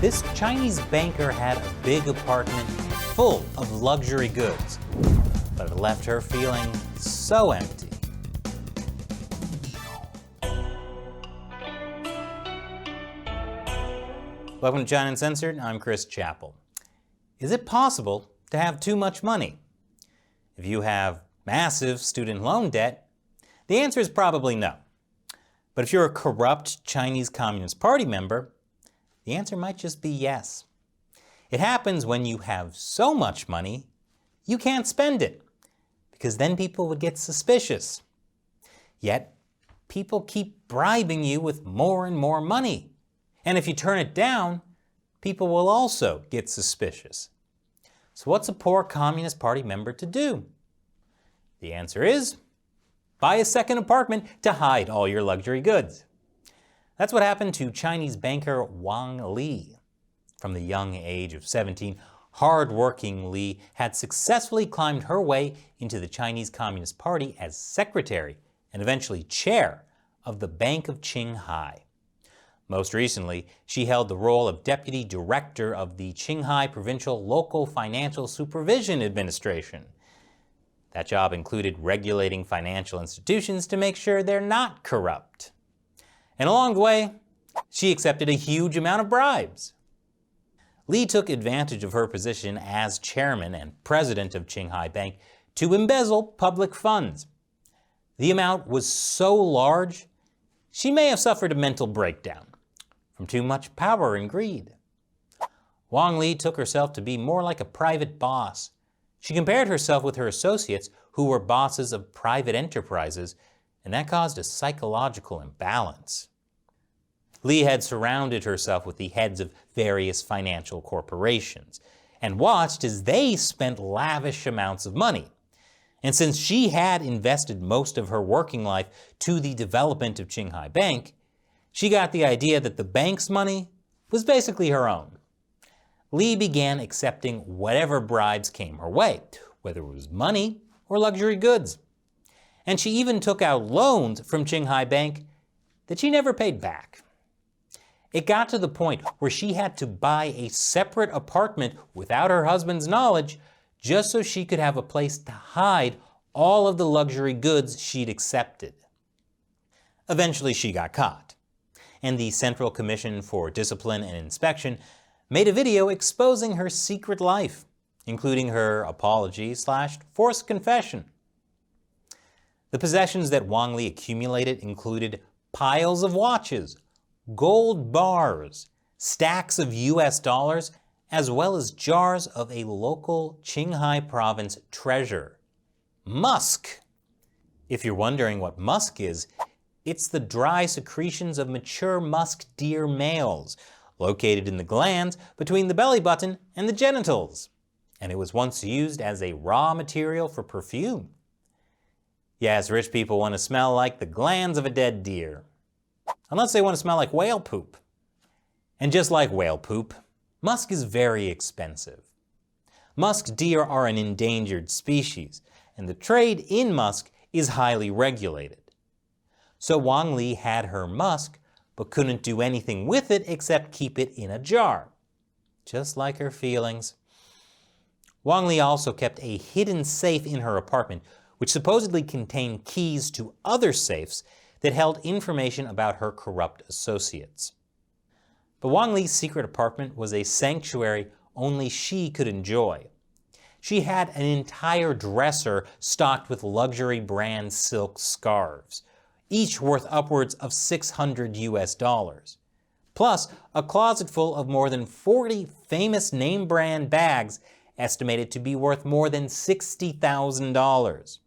This Chinese banker had a big apartment full of luxury goods, but it left her feeling so empty. Welcome to China Uncensored. I'm Chris Chappell. Is it possible to have too much money? If you have massive student loan debt, the answer is probably no. But if you're a corrupt Chinese Communist Party member, the answer might just be yes. It happens when you have so much money, you can't spend it, because then people would get suspicious. Yet, people keep bribing you with more and more money. And if you turn it down, people will also get suspicious. So what's a poor Communist Party member to do? The answer is, buy a second apartment to hide all your luxury goods. That's what happened to Chinese banker Wang LI. From the young age of 17, hard-working Li had successfully climbed her way into the Chinese Communist Party as secretary and eventually chair of the Bank of Qinghai. Most recently, she held the role of deputy director of the Qinghai Provincial Local Financial Supervision Administration. That job included regulating financial institutions to make sure they're not corrupt. And along the way, she accepted a huge amount of bribes. Li took advantage of her position as chairman and president of Qinghai Bank to embezzle public funds. The amount was so large, she may have suffered a mental breakdown from too much power and greed. Wang Li took herself to be more like a private boss. She compared herself with her associates who were bosses of private enterprises, and that caused a psychological imbalance. Li had surrounded herself with the heads of various financial corporations and watched as they spent lavish amounts of money. And since she had invested most of her working life to the development of Qinghai Bank, she got the idea that the bank's money was basically her own. Li began accepting whatever bribes came her way, whether it was money or luxury goods. And she even took out loans from Qinghai Bank that she never paid back. It got to the point where she had to buy a separate apartment without her husband's knowledge just so she could have a place to hide all of the luxury goods she'd accepted. Eventually she got caught, and the Central Commission for Discipline and Inspection made a video exposing her secret life, including her apology/forced confession. The possessions that Wang Li accumulated included piles of watches, gold bars, stacks of US dollars, as well as jars of a local Qinghai province treasure, musk. If you're wondering what musk is, it's the dry secretions of mature musk deer males, located in the glands between the belly button and the genitals, and it was once used as a raw material for perfume. Yes, rich people want to smell like the glands of a dead deer, unless they want to smell like whale poop. And just like whale poop, musk is very expensive. Musk deer are an endangered species, and the trade in musk is highly regulated. So Wang Li had her musk, but couldn't do anything with it except keep it in a jar, just like her feelings. Wang Li also kept a hidden safe in her apartment, which supposedly contained keys to other safes that held information about her corrupt associates. But Wang Li's secret apartment was a sanctuary only she could enjoy. She had an entire dresser stocked with luxury brand silk scarves, each worth upwards of $600 US, plus a closet full of more than 40 famous name brand bags estimated to be worth more than $60,000.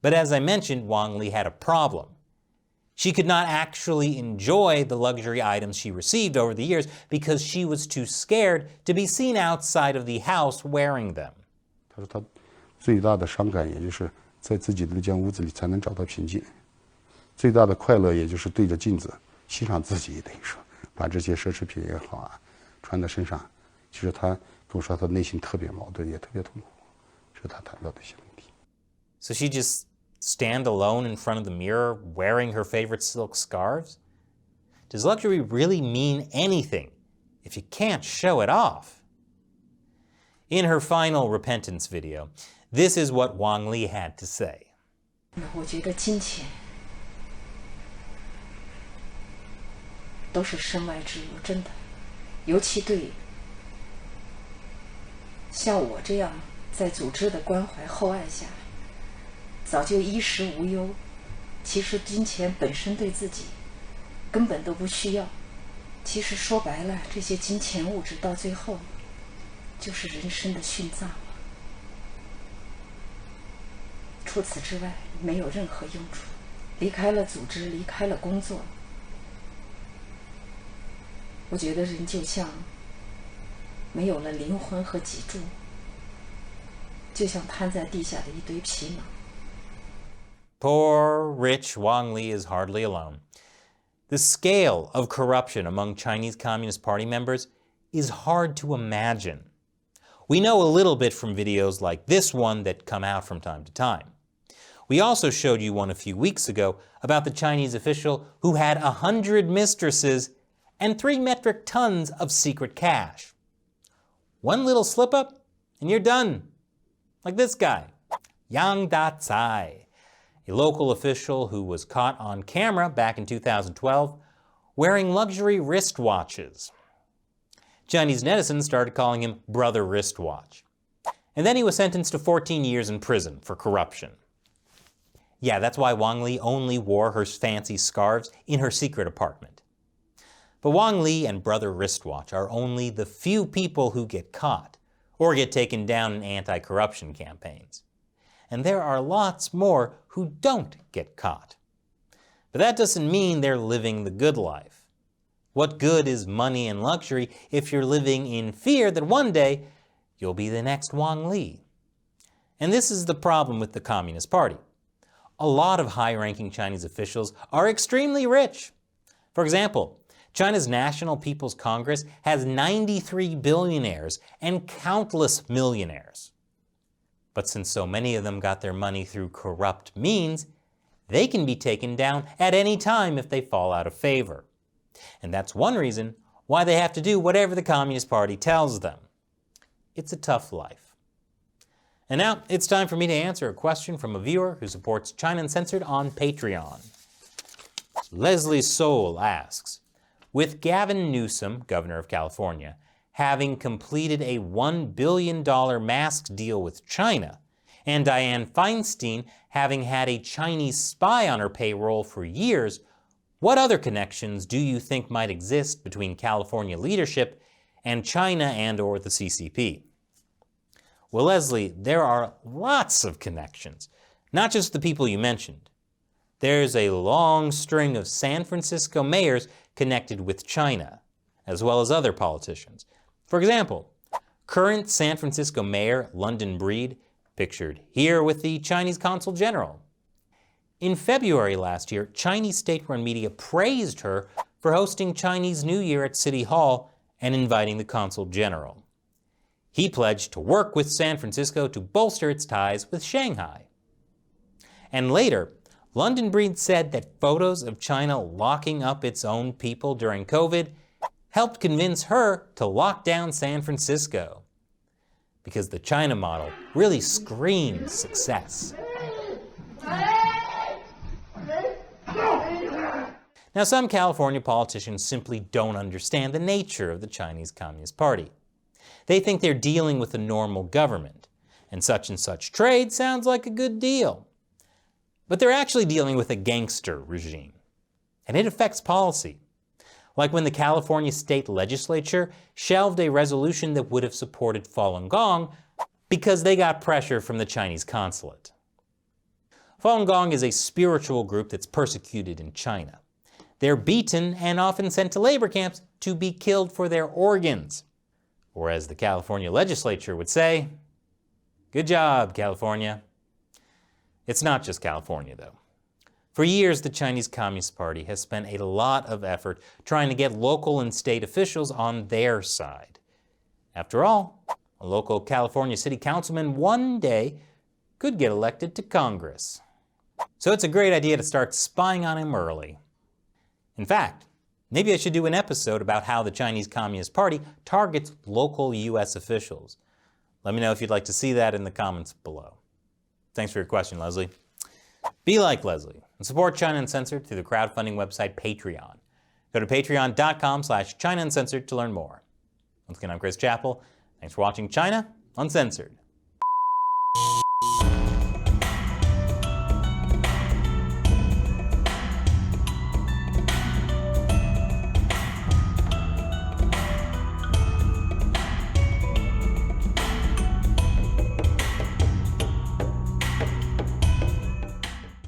But as I mentioned, Wang Li had a problem. She could not actually enjoy the luxury items she received over the years because she was too scared to be seen outside of the house wearing them. 他说他最大的伤感也就是在自己的那间屋子里才能找到平静，最大的快乐也就是对着镜子欣赏自己，等于说把这些奢侈品也好啊穿在身上。其实他跟我说他内心特别矛盾，也特别痛苦，这是他谈到的一些问题。So she just stand alone in front of the mirror wearing her favorite silk scarves? Does luxury really mean anything if you can't show it off? In her final repentance video, this is what Wang Li had to say. 我觉得金钱都是身外之物，真的，尤其对像我这样在组织的关怀厚爱下，早就衣食无忧。其实金钱本身对自己根本都不需要。其实说白了，这些金钱物质到最后就是人生的殉葬了。除此之外，没有任何用处。离开了组织，离开了工作，我觉得人就像没有了灵魂和脊柱，就像瘫在地下的一堆皮囊。Poor, rich Wang Li is hardly alone. The scale of corruption among Chinese Communist Party members is hard to imagine. We know a little bit from videos like this one that come out from time to time. We also showed you one a few weeks ago about the Chinese official who had 100 mistresses and 3 metric tons of secret cash. One little slip up and you're done. Like this guy, Yang Da-Tsai, a local official who was caught on camera back in 2012 wearing luxury wristwatches. Chinese netizens started calling him Brother Wristwatch. And then he was sentenced to 14 years in prison for corruption. Yeah, that's why Wang Li only wore her fancy scarves in her secret apartment. But Wang Li and Brother Wristwatch are only the few people who get caught or get taken down in anti-corruption campaigns. And there are lots more who don't get caught. But that doesn't mean they're living the good life. What good is money and luxury if you're living in fear that one day you'll be the next Wang Li? And this is the problem with the Communist Party. A lot of high-ranking Chinese officials are extremely rich. For example, China's National People's Congress has 93 billionaires and countless millionaires. But since so many of them got their money through corrupt means, they can be taken down at any time if they fall out of favor. And that's one reason why they have to do whatever the Communist Party tells them. It's a tough life. And now it's time for me to answer a question from a viewer who supports China Uncensored on Patreon. Leslie Soul asks, with Gavin Newsom, governor of California, having completed a $1 billion mask deal with China, and Dianne Feinstein having had a Chinese spy on her payroll for years, what other connections do you think might exist between California leadership and China and/or the CCP? Well, Leslie, there are lots of connections, not just the people you mentioned. There's a long string of San Francisco mayors connected with China, as well as other politicians. For example, current San Francisco Mayor London Breed, pictured here with the Chinese Consul General. In February last year, Chinese state-run media praised her for hosting Chinese New Year at City Hall and inviting the Consul General. He pledged to work with San Francisco to bolster its ties with Shanghai. And later, London Breed said that photos of China locking up its own people during COVID helped convince her to lock down San Francisco. Because the China model really screams success. Now, some California politicians simply don't understand the nature of the Chinese Communist Party. They think they're dealing with a normal government, and such trade sounds like a good deal. But they're actually dealing with a gangster regime, and it affects policy. Like when the California state legislature shelved a resolution that would have supported Falun Gong because they got pressure from the Chinese consulate. Falun Gong is a spiritual group that's persecuted in China. They're beaten and often sent to labor camps to be killed for their organs. Or as the California legislature would say, good job, California. It's not just California, though. For years, the Chinese Communist Party has spent a lot of effort trying to get local and state officials on their side. After all, a local California city councilman one day could get elected to Congress. So it's a great idea to start spying on him early. In fact, Maybe I should do an episode about how the Chinese Communist Party targets local US officials. Let me know if you'd like to see that in the comments below. Thanks for your question, Leslie. Be like Leslie and support China Uncensored through the crowdfunding website Patreon. Go to patreon.com/China Uncensored to learn more. Once again, I'm Chris Chappell. Thanks for watching China Uncensored.